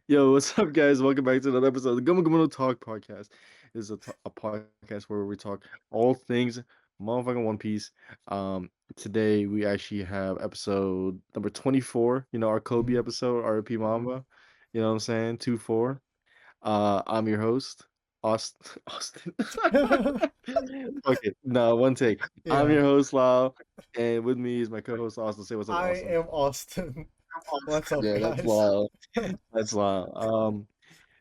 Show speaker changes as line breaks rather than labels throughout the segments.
Yo, what's up, guys? Welcome back to another episode of the Gomu Gomu Talk podcast. This is a podcast where we talk all things motherfucking One Piece. Today we actually have episode number 24. Our Kobe
Mhm.
episode, RP Mamba. You know what I'm saying? 2-4. I'm your host, Austin. Austin. Fuck it. No, one take. I'm
Yeah,
your host, Lyle, and with me is my co-host, Austin. Say what's up,
I
Austin.
am Austin. What's up,
Yeah, that's
guys?
Lyle. That's Lyle.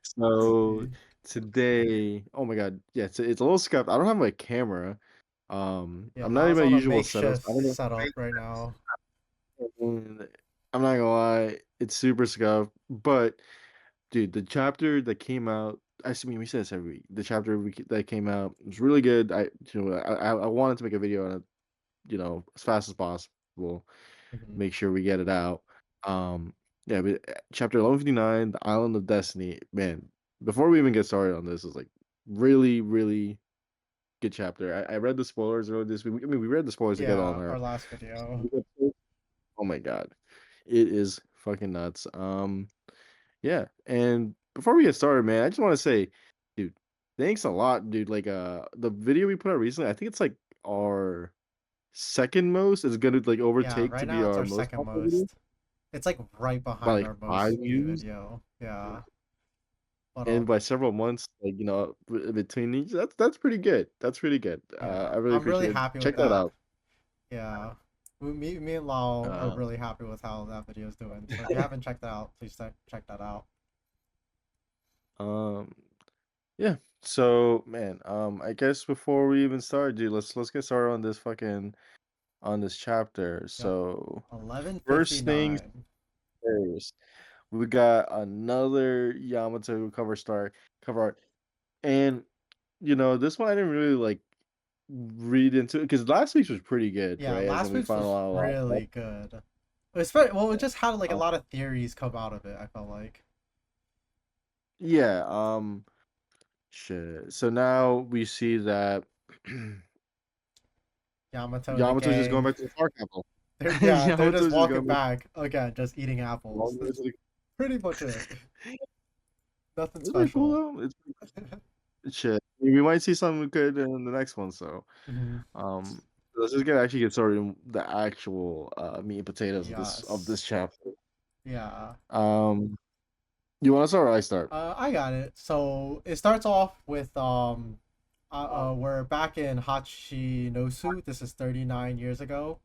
So
See.
today, oh my God, yeah, it's a little scuffed. I don't have my camera.
Yeah,
I'm not in
Lyle's
my
on a
usual setup. So
makeshift
I don't know.
setup right now.
I'm not gonna lie, it's super scuffed. But dude, the chapter that came out, we say this every week. The chapter that came out was really good. I wanted to make a video on it, as fast as possible.
Mhm.
Make sure we get it out. Yeah, but chapter 1159, the Island of Destiny, man. Before we even get started on this, is like really, really good chapter. I read the spoilers earlier this week. I mean, we read the spoilers together on
Yeah,
our.
our last video.
Oh my god, it is fucking nuts. Yeah, and before we get started, man, I just want to say, dude, thanks a lot, dude. Like, the video we put out recently, I think it's like our second most. Is gonna like
Yeah,
overtake to
right
be
now it's
our
our
most
second
popular video
most. It's like right
by
behind
like
our
five
most viewed
views.
video. Yeah, but
And by several months, like, between each, that's pretty good. That's pretty good.
yeah,
I really
I'm really
appreciate it.
happy with
Check that
that.
out.
Yeah, me and Lyle are
Uh,
really happy with how that video is doing. So if you haven't checked that out, please check that out.
um, yeah. So, man, I guess before we even start, dude, let's get started on this chapter.
Yep,
So, first things
11:59.
first, we got another Yamato cover art, and this one I didn't really like read into it because last week's was pretty good,
Yeah,
right? As in
last
we
week's
found a
was
lot of stuff.
really good. Well, it just had like a
Uh,
lot of theories come out of it. I felt like
yeah. Shit. So now we see that
Yamato and the
Yamato's just going
gang.
back to the Far Capital.
They're just
Yamato's just
walking
going back
back again, just eating apples.
to
That's
the.
pretty much it. Nothing
It's pretty cool
special.
though. Shit. We might see something good in the next one. So,
Mhm.
um, let's just get started in the actual meat and potatoes of this
Yes.
chapter.
Yeah.
Um, you want to start or I start?
I got it. So it starts off with we're back in Hachinosu. This is 39 years ago,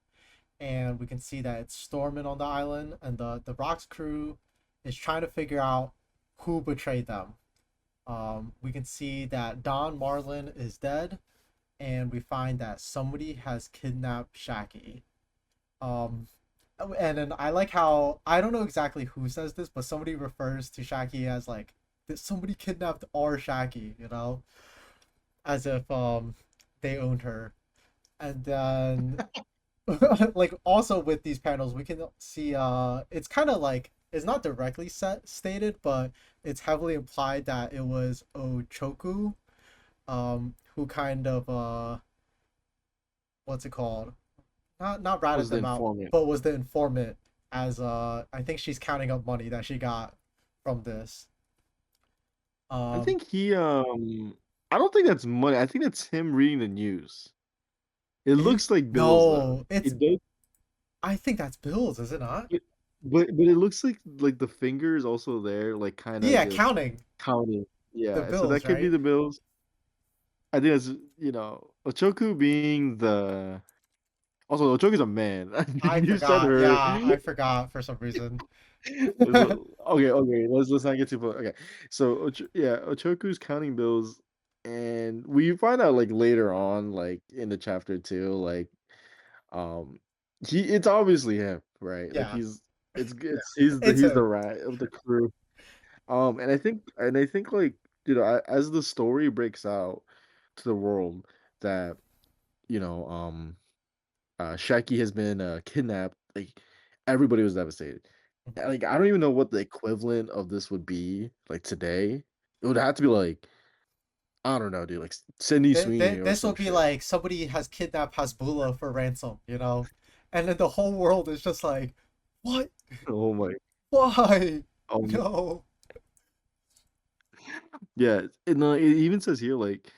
and we can see that it's storming on the island, and the Rocks crew is trying to figure out who betrayed them. We can see that Don Marlin is dead, and we find that somebody has kidnapped Shaki. Um, and then I like how I don't know exactly who says this, but somebody refers to Shaki as like that somebody kidnapped our Shaki, as if they owned her. And then like also with these panels we can see it's kind of like it's not directly stated, but it's heavily implied that it was Ochoku who kind of what's it called, not ratted
Was the
them out,
informant?
but was the informant, as I think she's counting up money that she got from this.
I
um
think I don't think that's money. I think that's him reading the news. It looks like bills though.
no, it's
It does,
I think that's Bills, is it not?
it, but it looks like the finger is also there, like kind of
Yeah,
just
counting
counting.
the
Yeah, so that
bills,
could be
right?
the bills. I think that's Ochoku being the also Ochoku's a man.
I
You said
forgot.
her.
Yeah, I forgot for some reason.
Okay. Let's not get too far. Okay, so yeah, Ochoku's counting bills, and we find out like later on, like in the chapter too, like um, it's obviously him, right? Like
Yeah,
he's
it's
the
him.
rat of the crew. And I think like as the story breaks out to the world that Shaki has been kidnapped, like everybody was devastated. Like I don't even know what the equivalent of this would be like today. It would have to be like I don't know, dude, like Sydney Sweeney or
This will
some
be
shit.
like somebody has kidnapped Hasbula for ransom, and then the whole world is just like, what?
Oh my,
Why?
oh,
No.
Yeah, and, it even says here, like,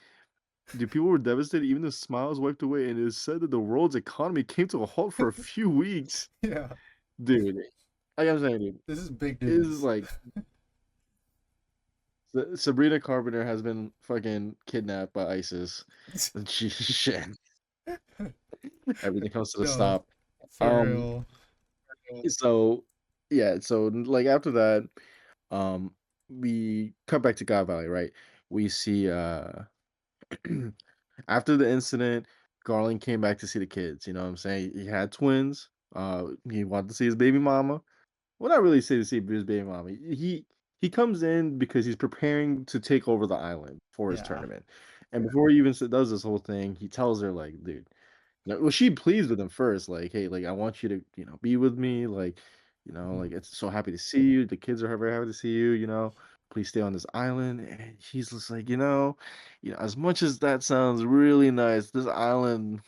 the people were devastated, even the smiles wiped away, and it is said that the world's economy came to a halt for a few weeks.
Yeah,
Dude, I'm saying, dude,
this is big
it is
news.
like Sabrina Carpenter has been fucking kidnapped by ISIS. And she shit, everything comes to the
No,
stop.
for
Um,
real.
so yeah, so like after that, um, we cut back to God Valley, right? We see after the incident, Garland came back to see the kids. You know what I'm saying? He had twins. He wanted to see his baby mama. Well, not really say to see his baby mama. He comes in because he's preparing to take over the island for his
Yeah.
tournament. And before he even does this whole thing, he tells her like, "Dude, well, she pleads with him first, like, "Hey, like, I want you to, be with me, like, like,
Mhm.
it's so happy to see you. The kids are very happy to see you, Please stay on this island." And he's just like, as much as that sounds really nice, this island,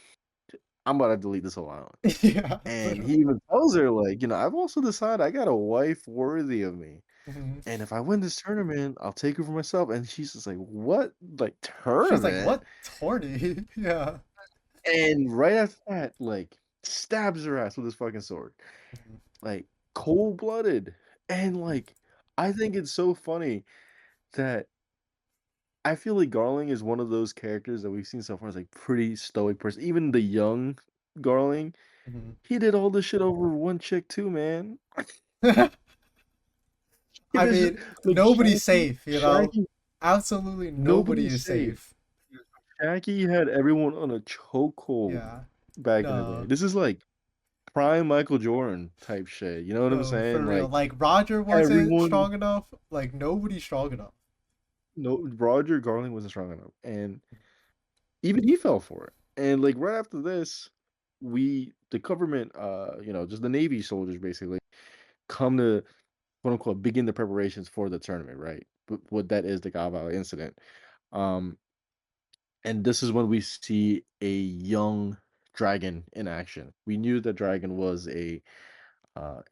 I'm about to delete this whole island.
Yeah,
And he
literally.
even tells her, like, I've also decided I got a wife worthy of me.
Mhm.
And if I win this tournament, I'll take her for myself. And she's just like, what? Like,
She's like,
tournament?
"What, Torny?" Yeah.
And right after that, like, stabs her ass with his fucking sword.
Mhm.
Like, cold-blooded, and,
Mhm.
like, I think it's so funny that I feel like Garling is one of those characters that we've seen so far as, like, pretty stoic person. Even the young Garling,
Mhm.
he did all this shit over one chick too, man. He
I
did shit
mean,
like,
nobody's
Shaggy
safe, you know?
Shaggy
Absolutely nobody
nobody's
is
safe.
safe.
Shaggy had everyone on a chokehold
Yeah.
back in the day.
No.
This is, like, prime Michael Jordan type shit, you know what I'm
No, for
saying?
real.
Like,
Like Roger wasn't
everyone
strong enough. Like nobody's strong enough.
no, Roger Garling wasn't strong enough, and even he fell for it. And, like, right after this, the government, just the Navy soldiers basically come to, quote, unquote, "begin the preparations for the tournament," right? What that is the Gavao incident. Um, and this is when we see a young Dragon in action. We knew that Dragon was a,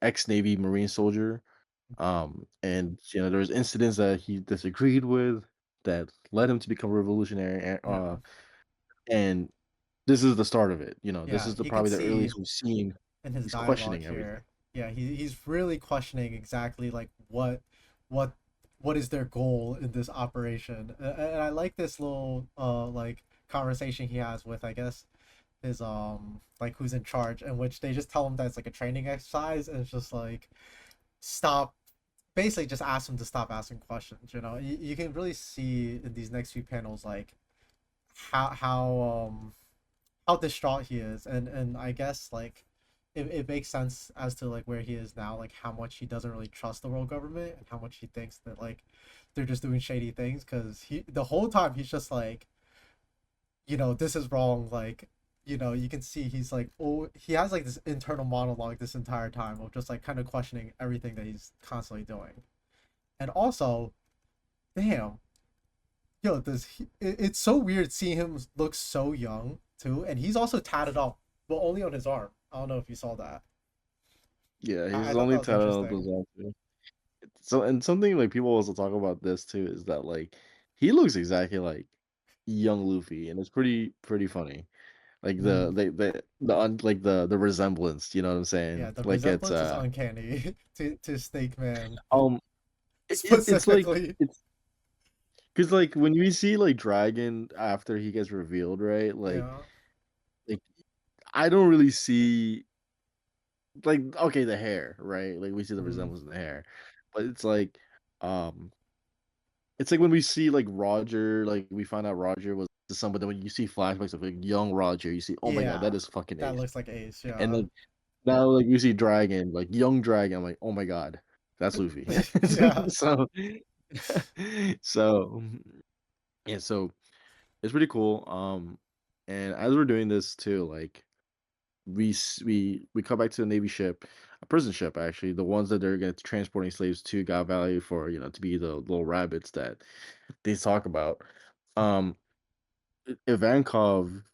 ex-Navy Marine soldier, and, there was incidents that he disagreed with that led him to become revolutionary,
Yeah.
and this is the start of it, this
Yeah.
is
You could
probably the
see
earliest we've seen
in his
he's
dialogue
questioning everything.
here. Yeah, he's really questioning exactly like what what is their goal in this operation. And I like this little like conversation he has with I guess his like who's in charge, in which they just tell him that it's like a training exercise, and it's just like stop, basically just ask him to stop asking questions. You can really see in these next few panels like how distraught he is, and I guess like it makes sense as to like where he is now, like how much he doesn't really trust the world government and how much he thinks that like they're just doing shady things, because he the whole time he's just like, this is wrong, like, you can see he's like, oh, he has like this internal monologue this entire time of just like kind of questioning everything that he's constantly doing. And also, damn, does it's so weird seeing him look so young too, and he's also tatted up, but only on his arm. I don't know if you saw that.
Yeah,
I
he's
thought that
only
was
tatted on
interesting.
those too. So, and something, like, people also talk about this too is that, like, he looks exactly like young Luffy, and it's pretty funny. Like,
Mm.
like, the resemblance, you know what I'm saying?
Yeah, the
Like, it's,
resemblance is uncanny to Snake Man
um, it's like
specifically.
it's because, like, when we see, like, Dragon after he gets revealed, right?
Yeah.
Like, I don't really see, like, okay, the hair, right? Like, we see the
Mm.
resemblance in the hair, but um, it's like when we see, like, Roger, like, we find out Roger was the son, but then when you see flashbacks of, like, young Roger, you see, "Oh my god, that
Yeah,
is fucking
that
Ace."
looks like Ace.
And,
Yeah.
like, now, like, you see Dragon, like, young Dragon, I'm like, "Oh my god, that's Luffy."
Yeah.
So so, yeah, so it's pretty cool, and as we're doing this too, like, we come back to the Navy ship, a prison ship actually, the ones that they're gonna transporting slaves to God Valley for, to be the little rabbits that they talk about. Um, Ivankov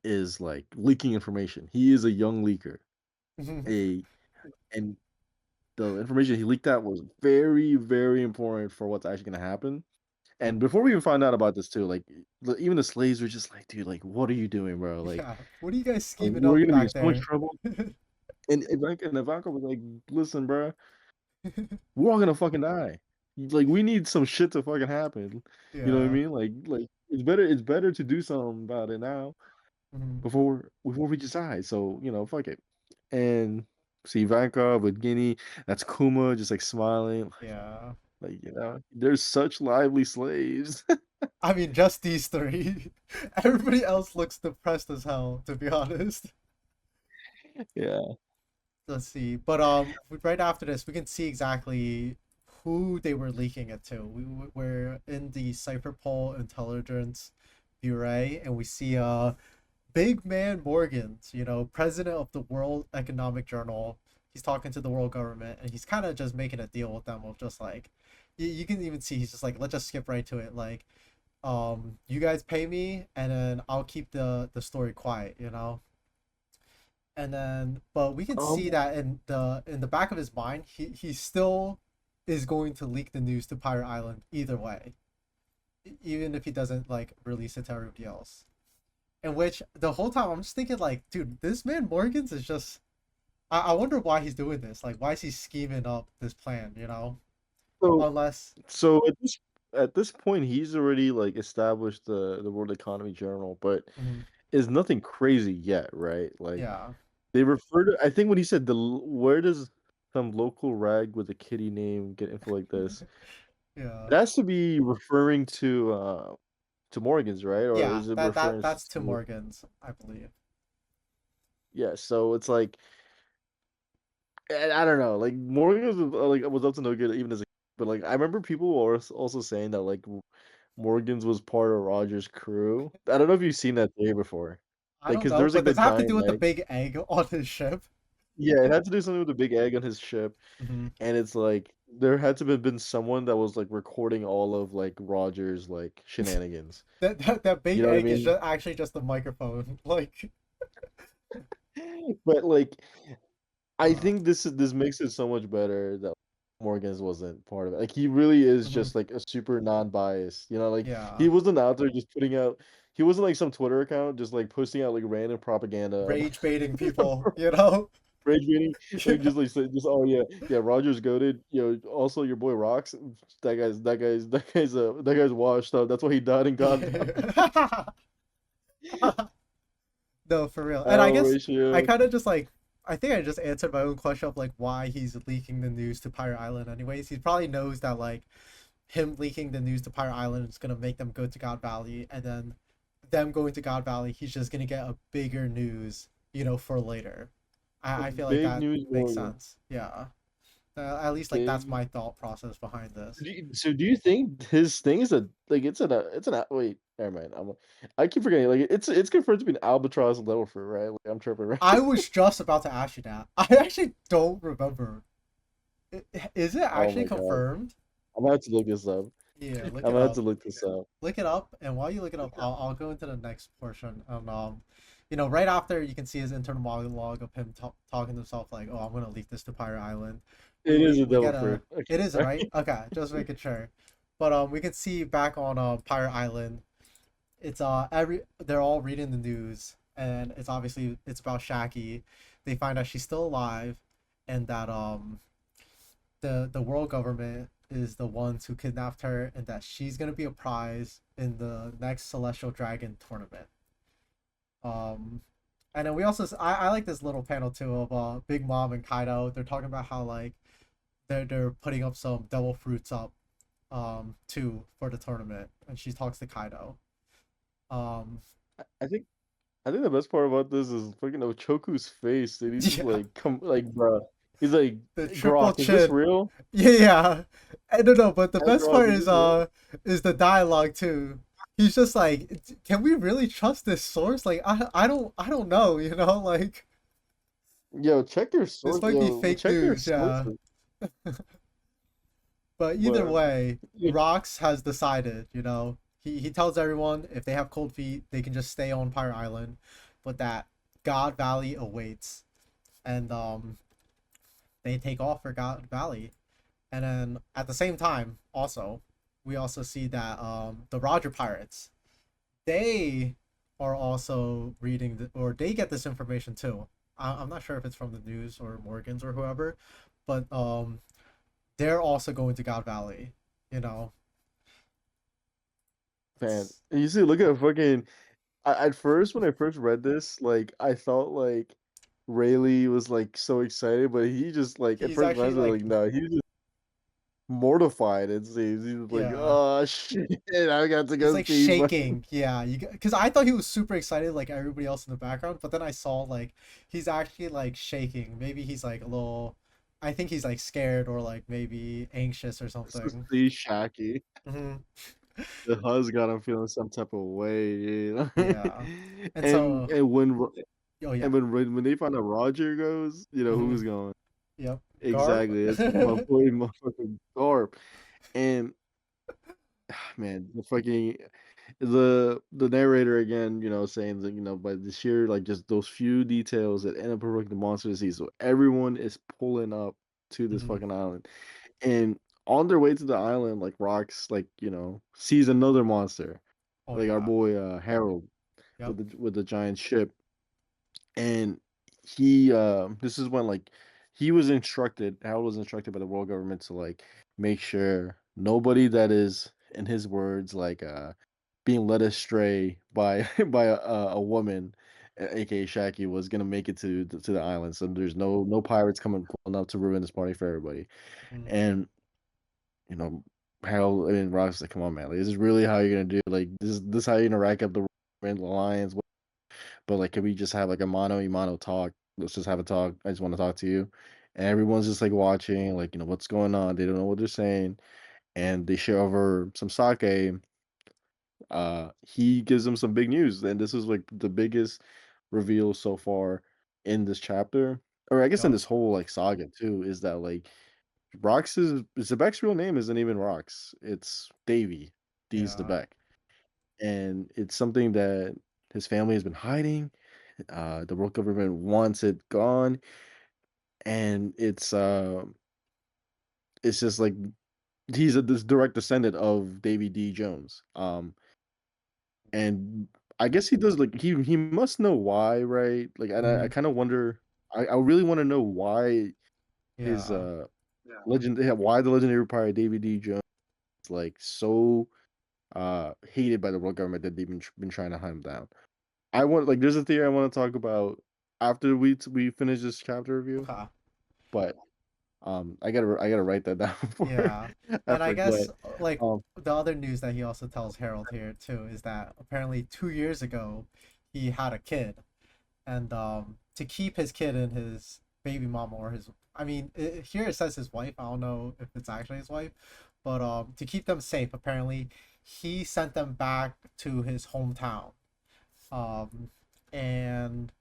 is like leaking information. He is a young leaker. A and the information he leaked out was very, very important for what's actually gonna happen. And before we even find out about this too, like even the slaves were just like, dude, like, what are you doing, bro?
Yeah. What are you guys
Like
scheming
we're
up
gonna be in
back
so much
there?
trouble. And Ivanka was like, listen, bro, we're all gonna fucking die. Like we need some shit to fucking happen. You know what I
Yeah.
mean? Like it's better to do something about it now
Mhm.
before we just die. So, fuck it. And see Ivanka with Guinea, that's Kuma just like smiling,
Yeah.
like, there's such lively slaves.
I mean, just these three. Everybody else looks depressed as hell, to be honest.
Yeah.
Let's see. But right after this, we can see exactly who they were leaking it to. We're in the Cypherpol Intelligence Bureau, and we see big man Morgans, president of the World Economic Journal. He's talking to the world government, and he's kind of just making a deal with them of just like, you can even see he's just like, let's just skip right to it. Like, you guys pay me, and then I'll keep the story quiet. And then, but we can see
Um,
that in the back of his mind, he still is going to leak the news to Pirate Island either way, even if he doesn't like release it to everybody else. In which the whole time I'm just thinking like, dude, this man Morgans is just. I wonder why he's doing this. Like, why is he scheming up this plan?
so
Unless.
so at this point he's already like established the World Economy Journal, but
Mhm.
is nothing crazy yet, right? Like
Yeah.
they refer to I think when he said where does some local rag with a kitty name get info like this?
Yeah.
It has to be referring to Morgan's, right? Or
Yeah.
is it
That
referring
that's
to
Tim Morgans, I believe.
yeah, so it's like I don't know, like Morgan was up to no good even as a but like I remember people were also saying that like Morgan's was part of Roger's crew. I don't know if you've seen that theory before.
I
Like,
don't
cause
know,
there's like
but
the
does it have to do
giant
with the
egg.
big egg on his ship?
Yeah, it had to do something with the big egg on his ship,
Hmm.
and it's like there had to have been someone that was like recording all of like Roger's like shenanigans.
That
You
big
know what I
egg is
mean?
just actually just a microphone. Like,
But like I
uh,
think this makes it so much better that Morgan's wasn't part of it. Like he really is
mhm.
just like a super non-biased. Like
Yeah,
he wasn't out there just putting out. He wasn't like some Twitter account just like posting out like random propaganda about
rage baiting people.
rage baiting, like just like say, just oh yeah, Rogers goaded. Also your boy rocks. That guy's washed up. That's why he died and got down.
Yeah. No, for real. And I
Power
guess I
ratio.
kind of just like I think I just answered my own question of like why he's leaking the news to Pirate Island. Anyways, he probably knows that like him leaking the news to Pirate Island is gonna make them go to God Valley, and then them going to God Valley, he's just gonna get a bigger news, for later. I feel like
Big
that
news
makes
Morgan.
sense. Yeah, at least like that's
Big
my thought process behind this.
So do you think his thing is a like wait, never mind. I keep forgetting like it's confirmed to be an albatross level fruit, right? Like I'm tripping, right?
I was just about to ask you that. I actually don't remember. Is it
Oh
actually
my god.
confirmed?
I'm gonna have to look this up.
Yeah, look
I'm
it
gonna have to
up.
look this up.
Look it up, and while you look it up, I'll go into the next portion. And right after you can see his internal monologue of him talking to himself like, "Oh, I'm gonna leak this to Pirate Island." We
It is
we,
a
we
devil
get a.
fruit. Okay,
It is right.
sorry.
Okay, just making sure. But we can see back on Pirate Island. It's they're all reading the news, and it's about Shaki. They find out she's still alive, and that the world government is the ones who kidnapped her, and that she's gonna be a prize in the next Celestial Dragon tournament. Um, and then we also I like this little panel too of Big Mom and Kaido. They're talking about how like they're putting up some devil fruits up too for the tournament, and she talks to Kaido. Um,
I think I think the best part about this is fucking Ochoku's face, dude. He's just
yeah,
like come like bro. He's like
the triple
Grok, is this
chin.
real?
Yeah. I don't know, but the
Hey
best
Grok,
part
is this real?
is the dialogue too. He's just like, can we really trust this source? Like, I don't know, like
Yo, check your
this
source.
might be
Yo,
fake
check your
news, yeah.
sources.
But either
But
way,
like,
Rox has decided, he tells everyone if they have cold feet, they can just stay on Pirate Island, but that God Valley awaits, and they take off for God Valley. And then at the same time, also, we also see that the Roger Pirates, they are also reading or they get this information too. I'm not sure if it's from the news or Morgans or whoever, but they're also going to God Valley. You know,
Man,
it's
and you see, look at fucking. At first, when I first read this, like I thought like Rayleigh was like so excited, but he just like at
he's
first
actually
glance, I was
like
like, no, he was just mortified. It seems he was like,
yeah,
oh shit, I got to
he's
go
like
see.
shaking. Yeah, you because I thought he was super excited like everybody else in the background, but then I saw like he's actually like shaking. Maybe he's like a little. I think he's like scared or like maybe anxious or
To
something.
see Shaggy.
Hmm.
The huzz got him feeling some type of way, you know.
Yeah, and
and
so
and when Ro-
oh
and
yeah,
when they find out Roger goes, you know
hmm
who's going.
yep, Garp.
Exactly, it's my boy, motherfucking Garp. And man, the narrator again, you know, saying that by the sheer like just those few details that end up provoking the monster to see. So everyone is pulling up to this
Hmm.
fucking island, and on their way to the island, like Rocks, like sees another monster,
Oh
like our
yeah,
boy Harold
yep,
with the giant ship, and he this is when like he was instructed Harold was instructed by the world government to like make sure nobody that is in his words like being led astray by by a woman aka Shaki was gonna make it to the island, so there's no pirates coming pulling up to ruin this party for everybody.
hmm
And you know Harold and Rock's like, come on man, like, this is really how you're gonna do it? Like this how you're gonna rack up the alliance? But like, can we just have like a mano y mano talk? Let's just have a talk. I just want to talk to you. And everyone's just like watching, like, what's going on. They don't know what they're saying. And they share over some sake. He gives them some big news. And this is like the biggest reveal so far in this chapter. Or I guess in
yep,
this whole like saga too, is that like Rox's Zebek's real name isn't even Rox. It's Davy. D's the
yeah,
Beck. And it's something that his family has been hiding. The world government wants it gone, and it's just like he's this direct descendant of Davy D. Jones. And I guess he does like he must know why, right? Like, and I
hmm
kind of wonder. I really want to know why his
yeah.
legend, yeah, why the legendary pirate Davy D. Jones is like so hated by the world government that they've been trying to hunt him down. I want like there's a theory I want to talk about after we finish this chapter review,
Okay.
but I gotta write that down before
Yeah.
I
And I guess
forget.
like
Um,
the other news that he also tells Harold here too is that apparently 2 years ago he had a kid and to keep his kid and his baby mama or his I mean here it says his wife. I don't know if it's actually his wife, but to keep them safe apparently he sent them back to his hometown. Um and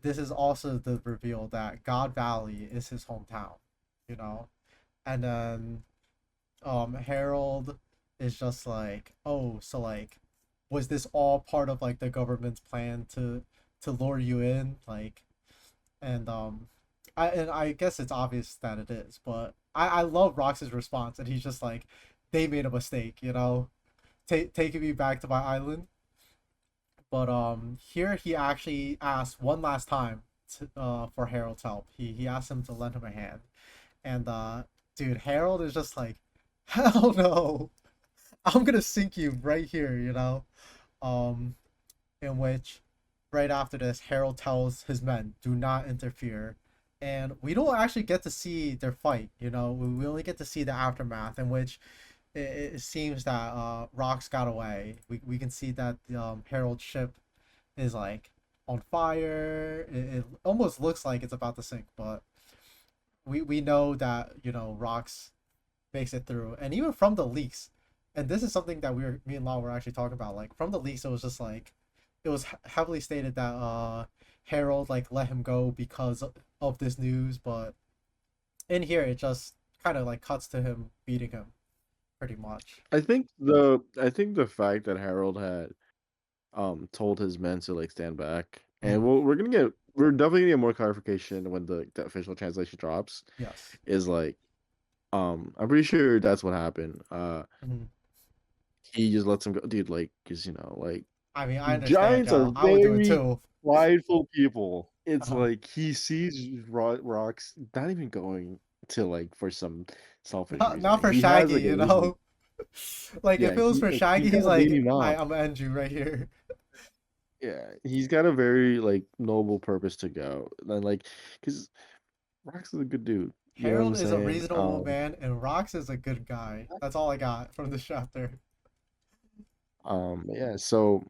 this is also the reveal that God Valley is his hometown, you know. And then Harold is just like, oh, so like was this all part of like the government's plan to lure you in? Like and I guess it's obvious that it is, but I love Rox's response and he's just like, they made a mistake, you know, taking me back to my island. But here he actually asked one last time for Harold's help. He asked him to lend him a hand. And dude, Harold is just like, hell no. I'm gonna sink you right here, you know. Um, in which right after this, Harold tells his men, do not interfere. And we don't actually get to see their fight, you know. We only get to see the aftermath, in which it seems that Rox got away. We can see that the Harold's ship is like on fire. It almost looks like it's about to sink, but we know that you know Rox makes it through, and even from the leaks, and this is something that me and Lau were actually talking about. Like from the leaks, it was just like it was heavily stated that Harold like let him go because of this news, but in here it just kind of like cuts to him beating him pretty much.
I think the fact that Harold had told his men to like stand back, and
Hmm.
we're definitely gonna get more clarification when the official translation drops.
Yes.
Is like I'm pretty sure that's what happened.
Mhm.
He just lets him go, dude. Like, cause like
I mean, I understand,
giants are
yo. I would do it
very
too.
prideful people. It's
Uh-huh.
like he sees rocks, not even going to like for some selfish
Not
reason.
for
He has
Shaggy,
like a
you
reason.
know. Like if
Yeah,
it was for
he's
Shaggy,
got
he's
a baby
like,
mom.
I'm gonna end you right here.
Yeah, he's got a very like noble purpose to go. And like, cause Rocks is a good dude. You know what I'm
Harold is a
saying?
reasonable man, and Rox is a good guy. That's all I got from this chapter.
Yeah. So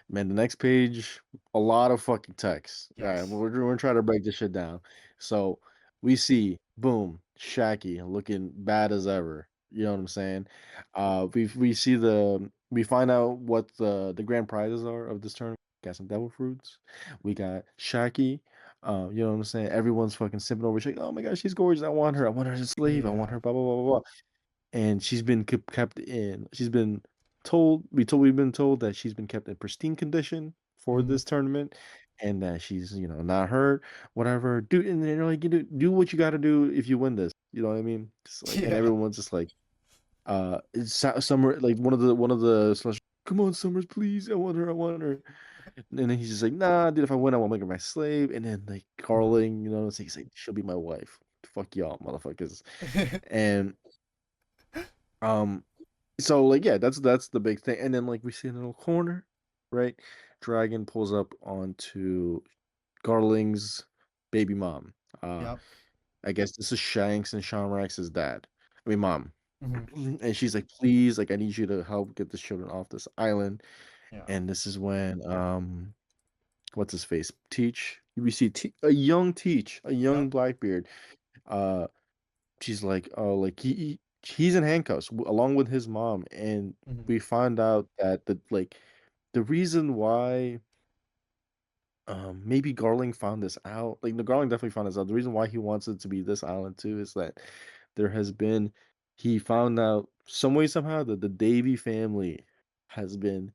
man, the next page, a lot of fucking text. All right,
Yes.
we're gonna try to break this shit down. So we see, boom, Shaggy looking bad as ever. You know what I'm saying? We find out what the grand prizes are of this tournament. Got some devil fruits. We got Shaggy. You know what I'm saying? Everyone's fucking sipping over Shaggy. Oh my god, she's gorgeous. I want her. I want her as a slave. I want
Yeah.
her. Blah blah blah blah blah. And she's been kept in. She's been we've been told that she's been kept in pristine condition for
Mhm.
this tournament, and that she's not hurt, whatever. Dude, and they're like, do what you got to do if you win this. You know what I mean? Just like, and
Yeah.
everyone's just like, it's Summer, like one of the slash, come on, Summers, please, I want her, I want her. And then he's just like, nah, dude, if I win, I won't make her my slave. And then like
Mhm.
Carling, he's like, she'll be my wife. Fuck y'all, motherfuckers. And um so like yeah, that's the big thing. And then like we see in a little corner, right? Dragon pulls up onto Garling's baby mom.
Yep.
I guess this is Shanks and Shamrax's dad. I mean mom.
Hmm.
And she's like, please, like I need you to help get the children off this island.
Yeah.
And this is when what's his face? Teach. We see a young Teach, a
Yep.
young Blackbeard. Uh she's like, "Oh, like he's in handcuffs along with his mom," and
Hmm.
we find out that the reason why maybe Garling found this out, like the Garling definitely found this out. The reason why he wants it to be this island too is that there has been he found out some way somehow that the Davy family has been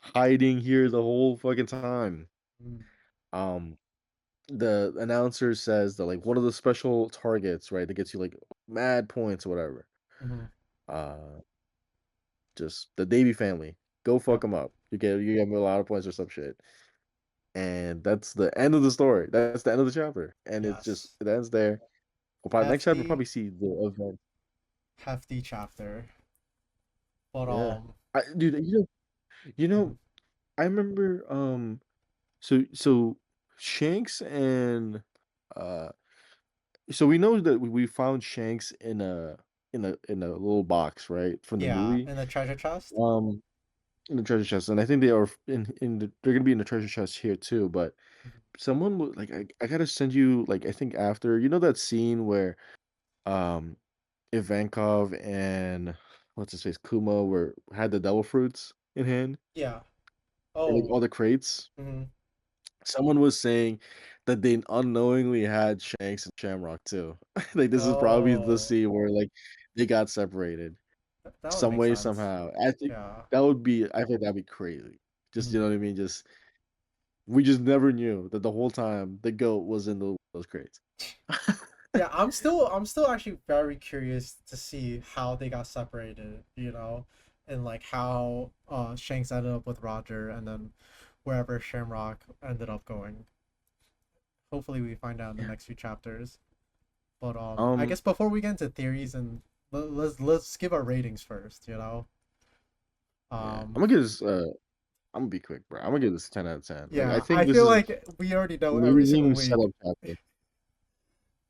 hiding here the whole fucking time.
Hmm.
Um the announcer says that like one of the special targets, right, that gets you like mad points or whatever.
Hmm.
Uh, just the Davy family. Go fuck
Yep.
them up. You get me a lot of points or some shit. And that's the end of the story. That's the end of the chapter. And it's just
Yes.
it ends there. We'll probably next chapter we'll
Hefty,
probably see the event.
hefty chapter. But
Yeah. Dude, you know,
mhm.
I remember so Shanks and uh so we know that we found Shanks in a little box, right? From the
Yeah,
movie.
in the treasure chest.
Um in the treasure chest. And I think they are they're gonna be in the treasure chest here too, but
Mhm.
someone would like I gotta send you like I think after that scene where um Ivankov and what's his face Kuma were had the devil fruits in hand
Yeah.
or like
Oh.
all the crates.
Hmm.
Someone was saying that they unknowingly had Shanks and Shamrock too. Like this is probably the
Oh.
scene where like they got separated
That would
some
make
way
sense.
somehow. I think
Yeah.
I think that'd be crazy. Just you
Hmm.
know what I mean? Just we just never knew that the whole time the goat was in those crates.
Yeah, I'm still actually very curious to see how they got separated, and like how Shanks ended up with Roger and then wherever Shamrock ended up going. Hopefully we find out in the
Yeah.
next few chapters. But I
Um,
guess before we get into theories and let's give our ratings first.
yeah.
Um
I'm gonna be quick, bro. I'm gonna give this 10 out of 10. Like I
yeah,
think
I
this
feel
is
like we already know every single
amazing
week.
setup chapter.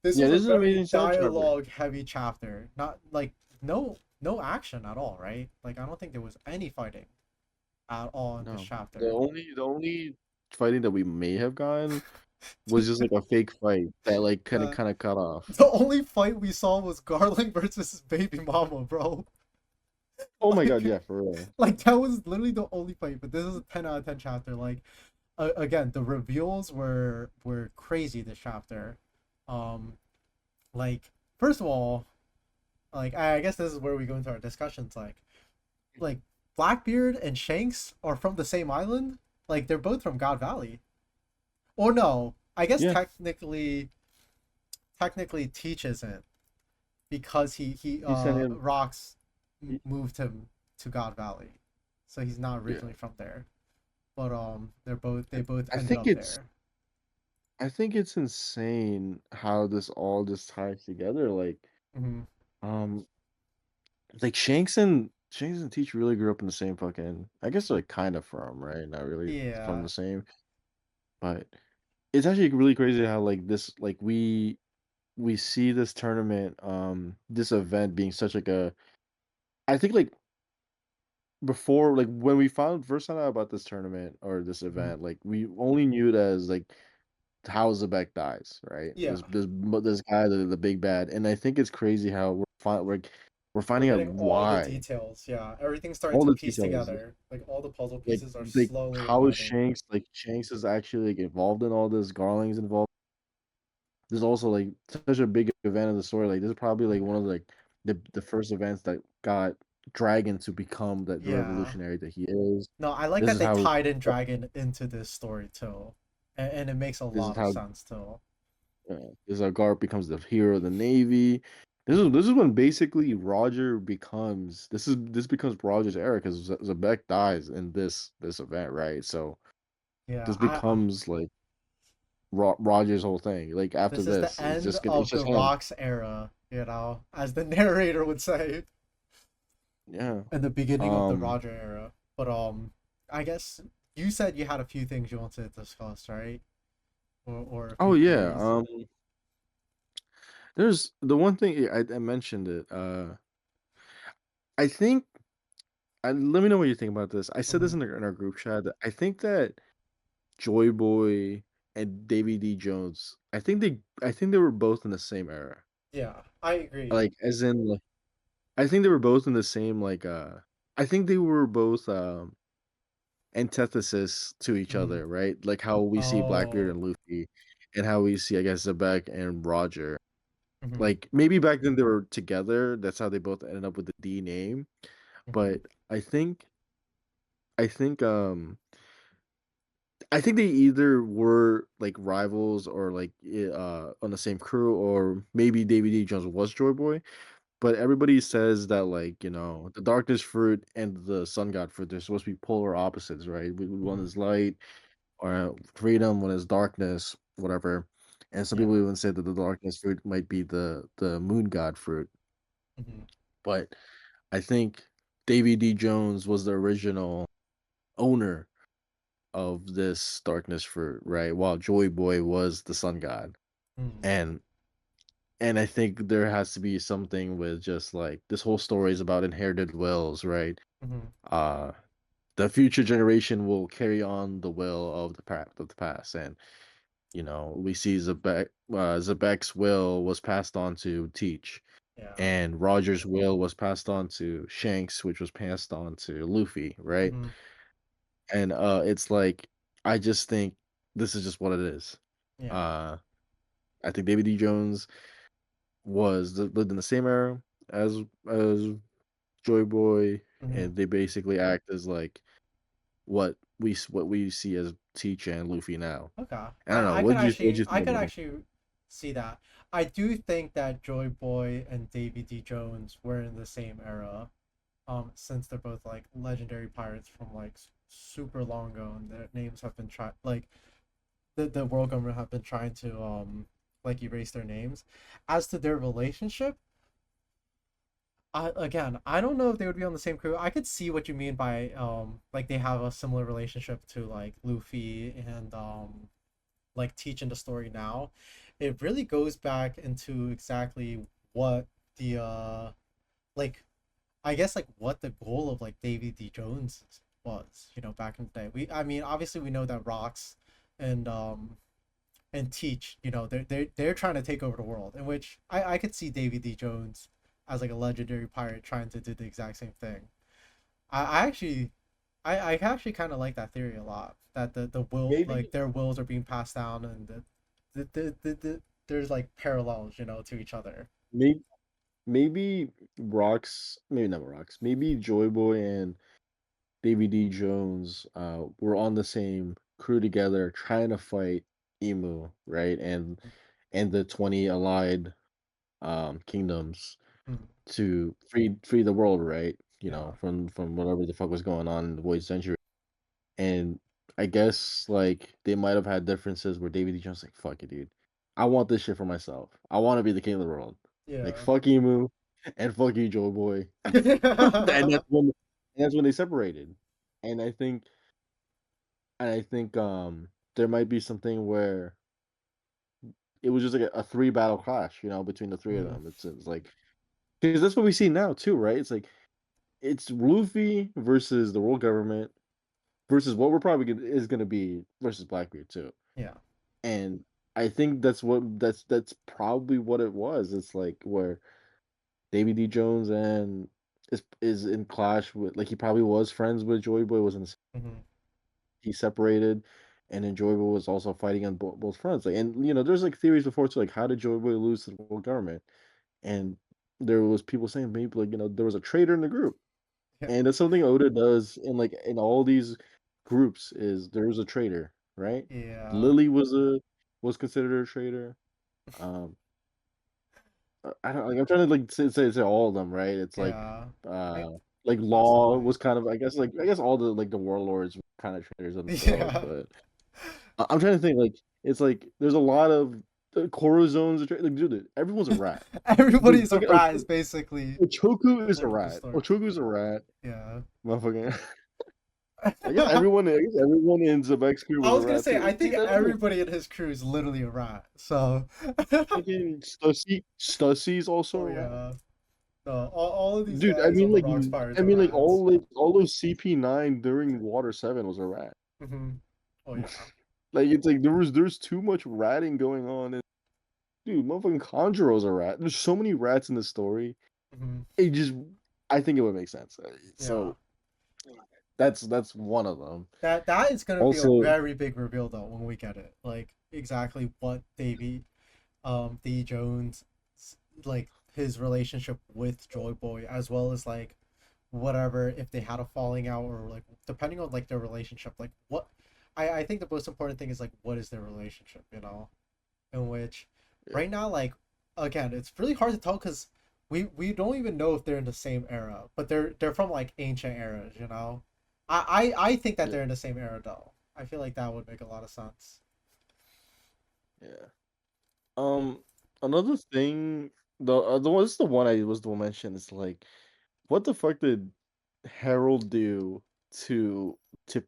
This
Yeah,
was a
this is an
very
amazing setup chapter.
dialogue heavy chapter. Not like no action at all, right? Like I don't think there was any fighting at all in this
No. The
chapter.
only the only fighting that we may have gotten was just like a fake fight that like
Uh,
kind of cut off.
the only fight we saw was Garland versus his baby mama, bro.
Oh my god,
Like,
yeah, for real.
like that was literally the only fight. But this is a 10 out of 10 chapter. Like, again, the reveals were crazy this chapter. Um, like first of all, like I guess this is where we go into our discussions. Like Blackbeard and Shanks are from the same island. Like they're both from God Valley. Or no, I guess
Yeah.
technically Teach isn't. because he
He sent him.
rocks
He,
moved him to God Valley, so he's not
yeah,
originally from there. But they
and
both
I
ended
think
up
it's
there.
I think it's insane how this all just ties together.
Hmm.
Um, like Shanks and Teach really grew up in the same fucking. I guess they're like kind of from right, not really from
Yeah.
the same, but it's actually really crazy how like this like we see this tournament, this event being such like a. I think like before like when we found first found out about this tournament or this
Hmm.
event, like we only knew it as like how Zebek dies, right?
Yeah.
This guy, the big bad, and I think it's crazy how we're
We're
finding out
getting all the
why
details. Yeah, everything's starting
all
to
the
piece
details,
together. Like all the puzzle
like
pieces are
like
slowly
how is
aligning.
Shanks is actually like involved in all this. Garling's involved. There's also like such a big event in the story. Like this is probably like one of like the first events that got Dragon to become the
Yeah.
revolutionary that he is.
No, I like
This
that
is
they
how
tied in Dragon into this story too, and it makes a
this is
lot of
how
sense too.
this Garp becomes the hero of the Navy.
Hmm.
This is when basically Roger becomes this becomes Roger's era because Zebek dies in this event, right? So
Yeah,
this becomes like Roger's whole thing. Like after
this is the
this,
end
it's
of the
just him.
Rocks era, as the narrator would say,
Yeah.
and the beginning of the
Um.
Roger era. But I guess you said you had a few things you wanted to discuss, right? Or a
Oh
few
yeah.
theories.
There's the one thing I mentioned it. I think. Let me know what you think about this. I said this
Hmm.
in our group chat. That I think that Joy Boy and Davy D Jones. I think they were both in the same era.
Yeah, I agree.
Like as in like I think they were both in the same I think they were both antithesis to each
Hmm.
other, right? Like how we see Blackbeard
Oh.
and Luffy and how we see I guess Zebek and Roger.
Hmm.
Like maybe back then they were together. That's how they both ended up with the D name.
Hmm.
But I think I think they either were like rivals or like on the same crew, or maybe Davy D Jones was Joy Boy. But everybody says that like the darkness fruit and the sun god fruit they're supposed to be polar opposites, right? One
Hmm.
is light or freedom, one is darkness, whatever. And some
Yeah.
people even say that the darkness fruit might be the moon god fruit.
Hmm.
But I think Davy D Jones was the original owner of this darkness fruit, right? While Joy Boy was the sun god.
Hmm.
And I think there has to be something with just like this whole story is about inherited wills, right?
Hmm.
Uh the future generation will carry on the will of the past, and we see Zebek's will was passed on to Teach,
Yeah.
and Roger's will was passed on to Shanks, which was passed on to Luffy, right?
Hmm.
And it's like I just think this is just what it is.
Yeah.
Uh I think David D. Jones lived in the same era as as Joy Boy,
Hmm.
and they basically act as like what we see as Teach and Luffy now.
Okay.
I don't know. What did you
I
think
could
about that?
actually see that. I do think that Joy Boy and Davy D Jones were in the same era. Since they're both like legendary pirates from like super long ago, and their names have been tried like the world government have been trying to like erase their names. As to their relationship, I don't know if they would be on the same crew. I could see what you mean by like they have a similar relationship to like Luffy and like teaching the story now. It really goes back into exactly what the like I guess like what the goal of like Davy D Jones was, back in the day. I mean, obviously we know that Rocks and Teach, they're trying to take over the world, in which I could see Davy D Jones as like a legendary pirate trying to do the exact same thing. I actually I actually kind of like that theory a lot. That the will like
Maybe
their wills are being passed down, and there's like parallels, to each other.
maybe maybe not Rocks. Maybe Joy Boy and Davy D Jones were on the same crew together trying to fight Emu, right? And the 20 allied kingdoms
Mm,
to free the world, right? You
yeah.
know, from whatever the fuck was going on in the void century. And I guess like they might have had differences where David D. Jones like, fuck it, dude. I want this shit for myself. I want to be the king of the world. Like
Yeah.
fuck Emu and fuck you, Joy Boy. And that's when they separated. And I think there might be something where it was just like a three battle clash, you know, between the three of
Mm,
them. It's like because that's what we see now too, right? It's like it's Luffy versus the world government versus what we're probably is gonna be versus Blackbeard too.
yeah.
And I think that's probably what it was. It's like where Davy D. Jones and is in clash with like he probably was friends with Joy Boy was in
Hmm.
he separated and then Joy Boy was also fighting on both fronts. Like and you know, there's like theories before too, like how did Joy Boy lose to the world government? And there was people saying maybe like, you know, there was a traitor in the group.
Yeah.
And that's something Oda does in like in all these groups is there's a traitor, right?
Yeah.
Lily was considered a traitor. Um, I don't like I'm trying to like say all of them, right? It's
Yeah. I
like Law
possibly.
was kind of I guess all the like the warlords were kind of traitors themselves,
Yeah.
but I'm trying to think like it's like there's a lot of the Corozones like dude, everyone's a rat. The
Everybody's a
fucking
rat is basically
Ochoku is a
literally the
rat.
story.
Ochoku's a rat.
Yeah.
Motherfucking I guess everyone in Zebek's crew
I
was a
was gonna
rat
say,
too.
I
Like, see,
think
that's the
everybody in his crew is literally a rat. So,
fucking Stussy's also
oh
a rat.
yeah, no, all of these
Dude,
guys on the Rocks Pirates are rats.
like all those CP9 during Water 7 was a rat.
Hmm. Oh yeah.
Like it's like there's too much ratting going on and dude, motherfucking Conjuro's a rat. There's so many rats in the story.
Hmm.
It just I think it would make sense.
Yeah.
So that's one of them.
That is gonna be a
Also,
very big reveal though when we get it. Like exactly what Davy, D Jones, like his relationship with Joy Boy, as well as like whatever if they had a falling out or like depending on like their relationship, like what. I think the most important thing is like what is their relationship, you know, in which
yeah,
right now like again it's really hard to tell because we don't even know if they're in the same era, but they're from like ancient eras, you know. I think that
yeah,
they're in the same era though. I feel like that would make a lot of sense.
yeah. Another thing, the one this is the one I was the one mentioned. It's like, what the fuck did Harold do to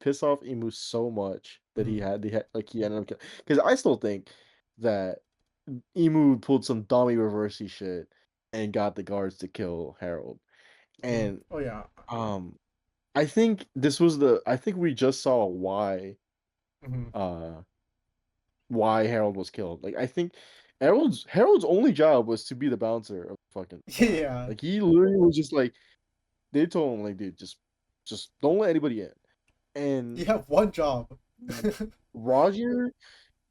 piss off Emu so much that
Mm-hmm.
he ended up because I still think that Emu pulled some dummy reversey shit and got the guards to kill Harold.
Mm-hmm.
And
Oh yeah.
um, I think I think we just saw
Mm-hmm.
uh why Harold was killed. Like I think Harold's only job was to be the bouncer of the fucking bar.
Yeah.
Like he literally was just like they told him like, dude, just don't let anybody in.
You
And
have one job.
Roger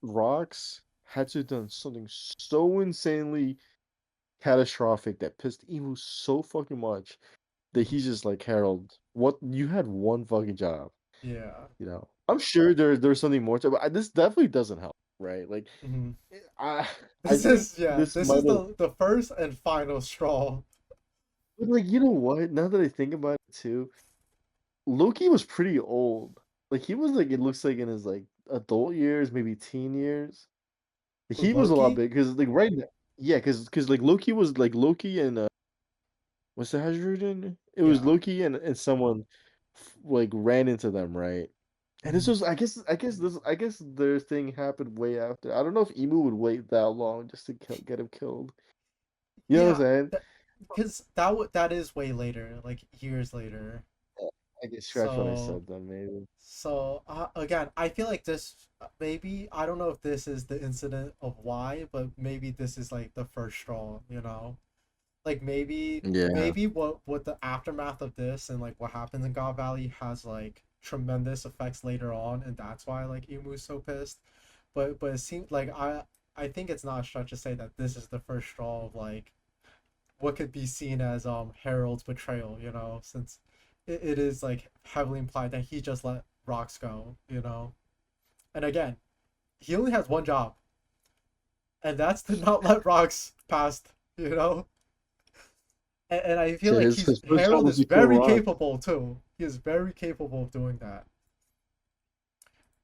Rocks had to have done something so insanely catastrophic that pissed Emu so fucking much that
Mhm.
he's just like, Harold, what you had one fucking job,
Yeah.
you know. I'm sure there's something more to it, but this definitely doesn't help, right? Like
Mm-hmm.
I I
This
think
is yeah.
this
This
might
is
have
the first and final straw.
but like you know what? Now that I think about it too, Loki was pretty old. Like he was like it looks like in his like adult years, maybe teen years. He was a lot
Loki.
big because like right now, yeah, because like Loki was like Loki and what's the Hydrogen? It was
Yeah.
Loki and someone like ran into them, right? And this
Mm-hmm.
was I guess their thing happened way after. I don't know if Emu would wait that long just to get him killed. You know what I'm
Yeah.
saying?
Because that is way later, like years later.
I guess scratch what I
So
said then maybe.
again, I feel like this maybe I don't know if this is the incident of why, but maybe this is like the first straw, you know? Like
Yeah,
maybe what the aftermath of this and like what happens in God Valley has like tremendous effects later on, and that's why like Emu's so pissed. But it seems like I think it's not a stretch to say that this is the first straw of like what could be seen as Harold's betrayal, you know, since it is like heavily implied that he just let Rocks go, you know. And again, he only has one job, and that's to not let Rocks past you know. And I feel
Shit,
like
his first job
Harold
was
is
to kill
very
Rock.
capable too. He is very capable of doing that.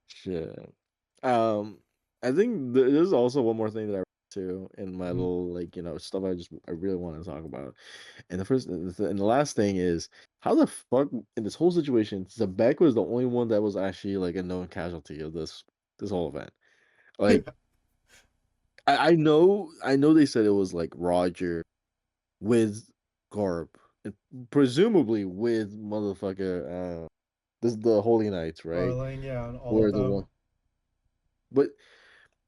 Shit. Um, I think there's also one more thing that I read too in my
Mhm.
little stuff I really want to talk about. And the last thing is how the fuck in this whole situation, Zebek was the only one that was actually like a known casualty of this whole event. Like I know they said it was like Roger with Garb, and presumably with motherfucker this the Holy Knights, right?
Garling, yeah, and all of
Were the
them.
one, but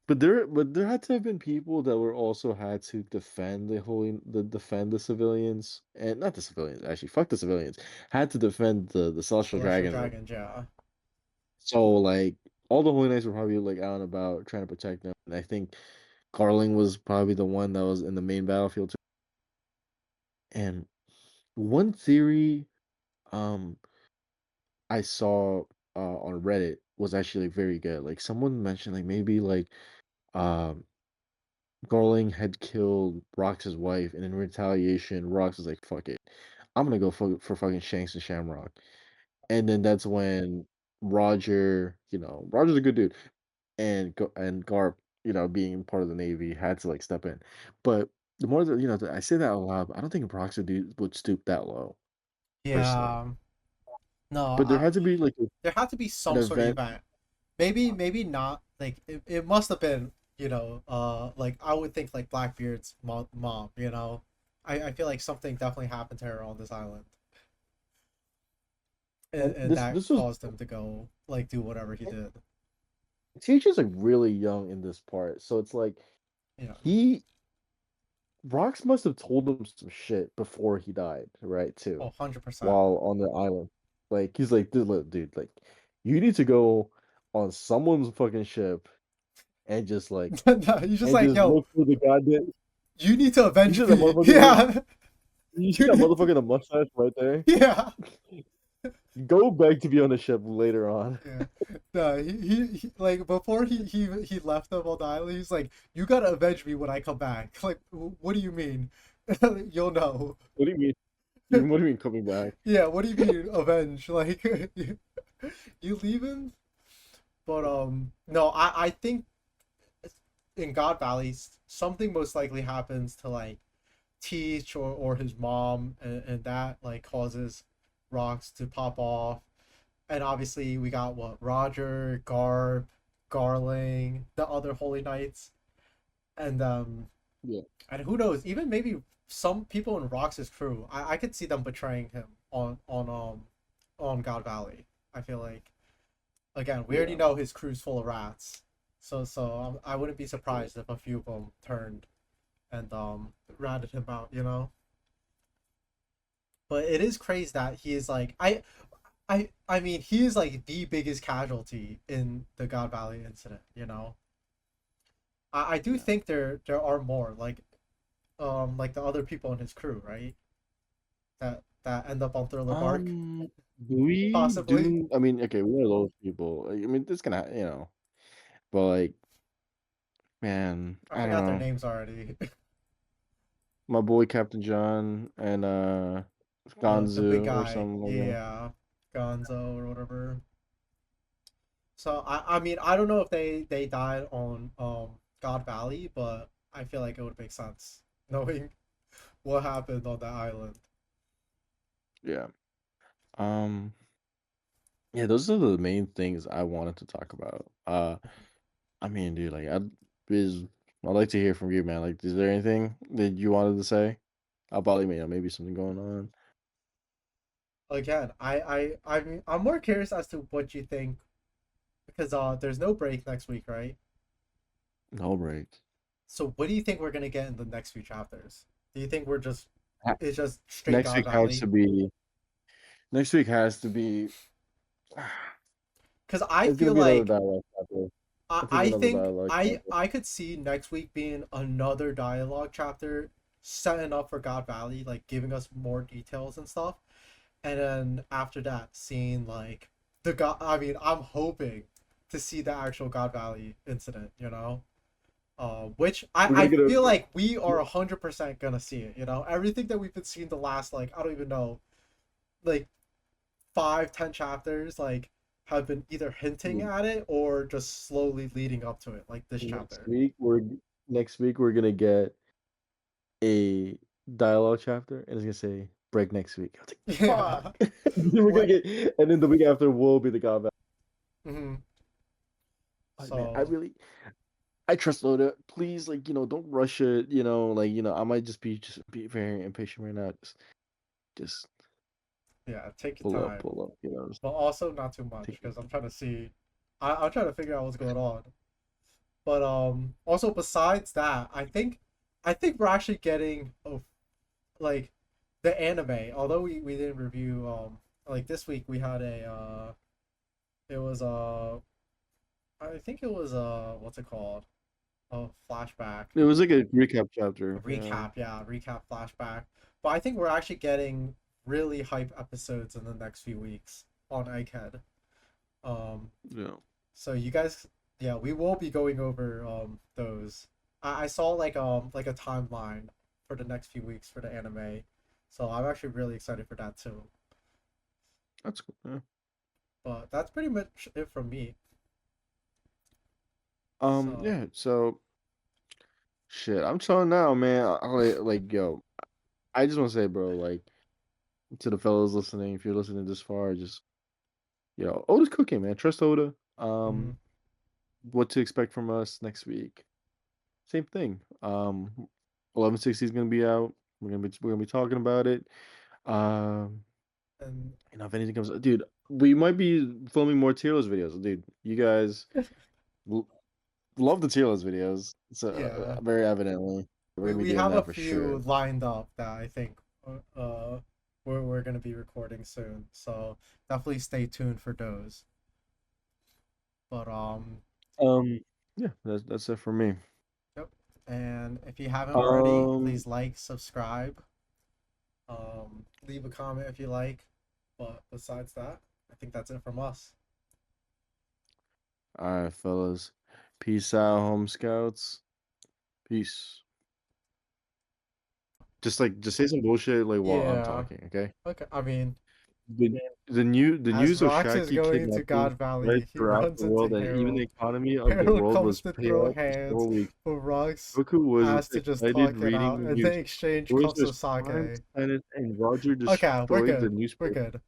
but there had to have been people that were also had to defend the civilians, and not the civilians actually, fuck the civilians, had to defend the Celestial
Celestial
Dragons.
Dragons, yeah.
So like all the Holy Knights were probably like out and about trying to protect them, and I think Carling was probably the one that was in the main battlefield too. And one theory um I saw on Reddit was actually very good. Like someone mentioned like maybe like um Garling had killed Rox's wife, and in retaliation, Rox was like, "Fuck it, I'm gonna go for fucking Shanks and Shamrock." And then that's when Roger's a good dude, and Garp, being part of the Navy, had to like step in. But the more that I say that out loud, I don't think Rox would stoop that low personally.
Yeah. No,
But there had to be like
there had to be
an
some sort of
event.
event. Maybe not. Like it must have been, like I would think like Blackbeard's mom. I feel like something definitely happened to her on this island, and,
And
and
this
that
this was
caused him to go like do whatever he did.
Teacher's like really young in this part, so it's like
Yeah.
he Rox must have told him some shit before he died, right?
Oh,
Too,
100%.
while on the island. Like he's like, dude, like you need to go on someone's fucking ship and just
No, he's just like, yo,
look for the goddamn.
you need to
You see
avenge
that
me.
motherfucker?
Yeah.
You see
You
that
need
motherfucker
to.
in the mustache right there?
Yeah.
Go beg to be on the ship later on.
Yeah. No, like before he left them on the island, he's like, "You gotta avenge me when I come back." Like, what do you mean? You'll know.
What do you mean? What do you mean coming back?
Yeah, what do you mean avenge? Like, you leaving? But no, I think in God Valley something most likely happens to like Teach or his mom, and that like causes rocks to pop off. And obviously we got what Roger, Garb, Garling, the other Holy Knights, and
Yeah,
and who knows, even maybe some people in Rox's crew. I could see them betraying him on God Valley. I feel like again we already
yeah,
know his crew's full of rats, so I wouldn't be
yeah.
surprised if a few of them turned and ratted him out. You know. But it is crazy that he is like I mean he is like the biggest casualty in the God Valley incident. I do
Yeah.
think there are more like the other people in his crew, right? That end up on Thriller Bark,
Do we
possibly.
do? I mean, okay, we're those people. Like, I mean, this gonna, but like, man,
I
I don't
forgot their
know.
names already.
My boy Captain John and
The big
Gonzu or
guy,
something like that.
yeah, Gonzo or whatever. So I mean I don't know if they died on God Valley, but I feel like it would make sense knowing what happened on that island.
Yeah. Um. Yeah, those are the main things I wanted to talk about. I mean, dude, like, I'd like to hear from you, man. Like, is there anything that you wanted to say about, like, maybe something going on?
Again, I'm more curious as to what you think because there's no break next week, right?
No break.
So what do you think we're gonna get in the next few chapters? Do you think
Ha-
it's just straight
Next
God
week has
Valley?
to be. Next week has to be.
Because I
It's gonna
feel
be another
like
dialogue chapter.
I,
I think
I
another
think
dialogue
I
chapter.
I could see next week being another dialogue chapter setting up for God Valley, like giving us more details and stuff. And then after that, seeing like the God. I mean, I'm hoping to see the actual God Valley incident. Which
We're
I
gonna get a
feel like we are 100% gonna see it. Everything that we've been seeing the last, like, I don't even know, like 5, 10 chapters, like, have been either hinting
dude,
at it or just slowly leading up to it, like this
next
chapter.
week. We're gonna get a dialogue chapter, and it's gonna say break next week. I was like,
Yeah.
fuck. Then we're gonna
What?
get, and then the week after will be the combat.
Hmm.
But man, I
So
really, I trust Loda. Please, like, don't rush it. Like, I might just be very impatient right now. Just
yeah, take your time,
pull up. Just
but also not too much
take your
because I'm trying to see. I'm trying to figure out what's going on. But also besides that, I think we're actually getting like the anime. Although we didn't review like this week we had it was I think it was what's it called, a flashback,
It was like a recap
a
chapter. Yeah.
recap, yeah, recap flashback. But I think we're actually getting really hype episodes in the next few weeks on Egghead. Um,
Yeah.
so you guys, yeah, we will be going over those. I saw like a timeline for the next few weeks for the anime, so I'm actually really excited for that too.
That's cool. Yeah.
But that's pretty much it from me. So
Yeah. So shit, I'm telling now, man. Yo, I just want to say, bro, like, to the fellas listening, if you're listening this far, just Oda's cooking, man. Trust Oda.
mhm.
What to expect from us next week? Same thing. 1160 is gonna be out. We're gonna be talking about it. Um,
And
if anything comes, dude, we might be filming more tier list videos, dude. You guys l- love the tier list videos, so
yeah,
very evidently, we're gonna be
we
doing
have a
that for
few
sure.
lined up that I think we're gonna be recording soon. So definitely stay tuned for those. But
Um, yeah, that's it for me.
yep. And if you haven't already,
Um,
please like, subscribe, leave a comment if you like. But besides that, I think that's it from us.
all right, fellas, peace out, home scouts. Peace. Just say some bullshit like while I'm
Yeah.
talking, okay?
Okay. I mean,
The
as
news of
Rox is
Shaki
going into
kidnapping
God
spread
Valley, he
throughout
runs
the
into
world, and even the
Harold.
economy of the
Harold
world
comes
was
to throw
chaos for
hands,
several weeks.
but Rox
Goku was
asks to just
excited
talk it out,
reading the
and they
news.
exchange
Stories
cups
was
of
crime
sake.
planet, and Roger
Okay, we're
destroyed the
good. We're
newspaper.
good.